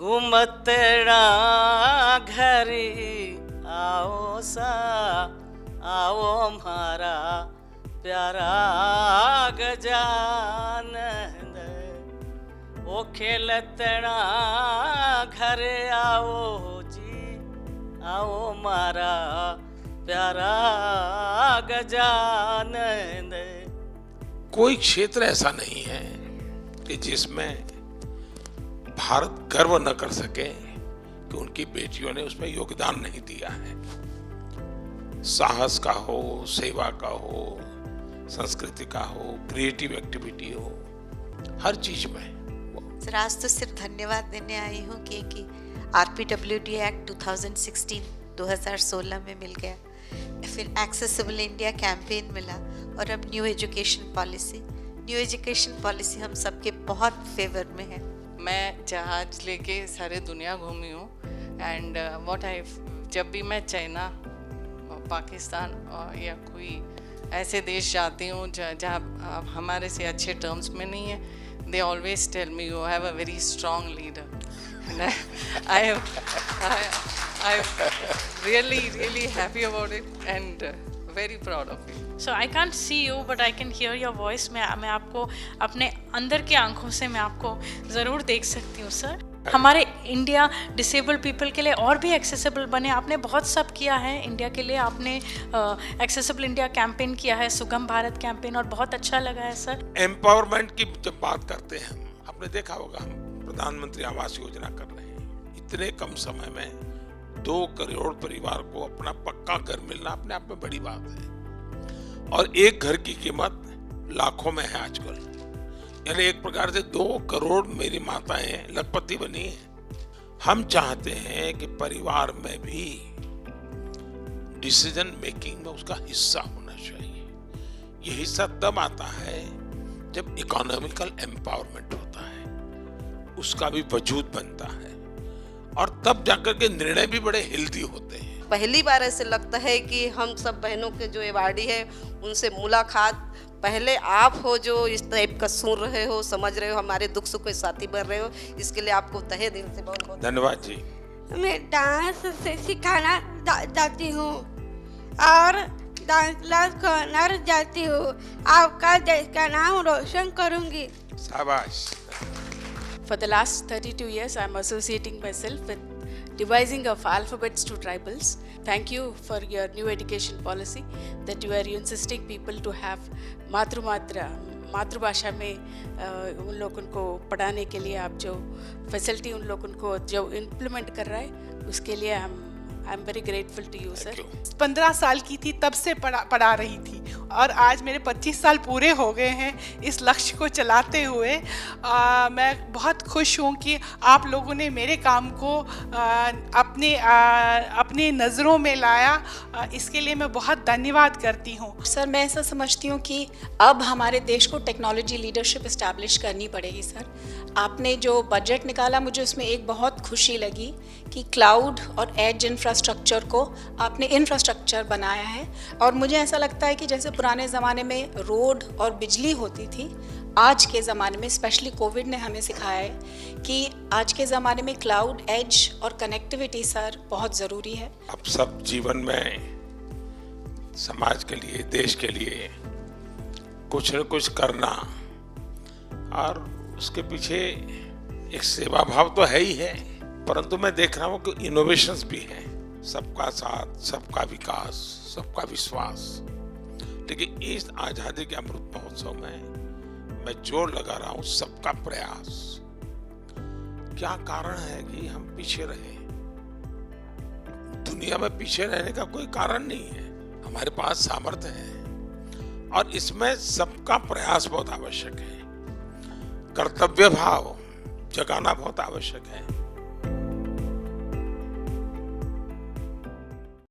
घूमतड़ा घरी आओ सा, आओ मारा प्यारा गजानन, ओ खेलतड़ा घर आओ जी, आओ मारा प्यारा गजानन। कोई क्षेत्र ऐसा नहीं है कि जिसमें भारत गर्व न कर सके कि उनकी बेटियों ने उसमें योगदान नहीं दिया है। साहस का हो, सेवा का हो, संस्कृति का हो, क्रिएटिव एक्टिविटी हो, हर चीज में। सर आज तो सिर्फ धन्यवाद देने आई हूँ कि RPWD एक्ट 2016 में मिल गया, फिर एक्सेसिबल इंडिया कैंपेन मिला और अब न्यू एजुकेशन पॉलिसी हम सबके बहुत फेवर में है। मैं जहाज लेके सारे दुनिया घूमी हूँ एंड जब भी मैं चाइना, पाकिस्तान या कोई ऐसे देश जाती हूँ जहाँ हमारे से अच्छे टर्म्स में नहीं है, they always tell me you have a very strong leader and I'm really happy about it and very proud of you. So I can't see you but I can hear your voice. मैं आपको अपने अंदर की आंखों से मैं आपको ज़रूर देख सकती हूँ सर। हमारे इंडिया डिसेबल पीपल के लिए और भी एक्सेसिबल बने। आपने बहुत सब किया है इंडिया के लिए, आपने एक्सेसिबल इंडिया कैंपेन किया है, सुगम भारत कैंपेन, और बहुत अच्छा लगा है सर। एम्पावरमेंट की जब बात करते हैं, आपने देखा होगा हम प्रधानमंत्री आवास योजना कर रहे हैं। इतने कम समय में 2 करोड़ परिवार को अपना पक्का घर मिलना अपने आप में बड़ी बात है, और एक घर की कीमत लाखों में है आजकल। यानी एक प्रकार से 2 करोड़ मेरी माताएं लखपति बनी हैं। हम चाहते हैं कि परिवार में भी डिसीजन मेकिंग में उसका हिस्सा होना चाहिए। ये हिस्सा तब आता है जब इकोनॉमिकल एम्पावरमेंट होता है, उसका भी वजूद बनता है, और तब जाकर के निर्णय भी बड़े हेल्दी होते हैं। पहली बार ऐसे लगता है कि हम सब बहनों के जो अवार्डी है उनसे मुलाकात, पहले आप हो जो इस टाइप का सुन रहे हो, समझ रहे हो, हमारे दुख सुख के साथी बन रहे हो, इसके लिए आपको तहे दिल से बहुत बहुत धन्यवाद जी। मैं डांस से सिखाना जाती हूँ और डांस क्लास करना जाती हूँ। आपका देश का नाम रोशन करूँगी। शाबाश। For the last 32 years, I'm associating myself with devising of alphabets to tribals. Thank you for your new education policy that you are insisting people to have मातृभाषा में उन लोगों को पढ़ाने के लिए आप जो फैसिलिटी उन लोगों को जो इम्प्लीमेंट कर रहा है, उसके लिए I am very grateful to you sir. 15 साल की थी तब से पढ़ा रही थी और आज मेरे 25 साल पूरे हो गए हैं इस लक्ष्य को चलाते हुए। मैं बहुत खुश हूँ कि आप लोगों ने मेरे काम को अपने नज़रों में लाया, इसके लिए मैं बहुत धन्यवाद करती हूँ। सर मैं ऐसा समझती हूँ कि अब हमारे देश को टेक्नोलॉजी लीडरशिप इस्टेब्लिश करनी पड़ेगी। सर आपने जो बजट निकाला, मुझे उसमें एक बहुत खुशी लगी कि क्लाउड और एज इंफ्रास्ट्रक्चर को आपने इंफ्रास्ट्रक्चर बनाया है, और मुझे ऐसा लगता है कि जैसे पुराने ज़माने में रोड और बिजली होती थी, आज के ज़माने में स्पेशली कोविड ने हमें सिखाया है कि आज के ज़माने में क्लाउड, एज और कनेक्टिविटी सर बहुत ज़रूरी है। अब सब जीवन में समाज के लिए, देश के लिए कुछ न कुछ करना, और उसके पीछे एक सेवा भाव तो है ही है, परंतु मैं देख रहा हूँ कि इनोवेशंस भी हैं। सबका साथ, सबका विकास, सबका विश्वास। लेकिन इस आजादी के अमृत महोत्सव में मैं जोर लगा रहा हूँ सबका प्रयास। क्या कारण है कि हम पीछे रहे? दुनिया में पीछे रहने का कोई कारण नहीं है, हमारे पास सामर्थ्य है, और इसमें सबका प्रयास बहुत आवश्यक है। कर्तव्य भाव जगाना बहुत आवश्यक है।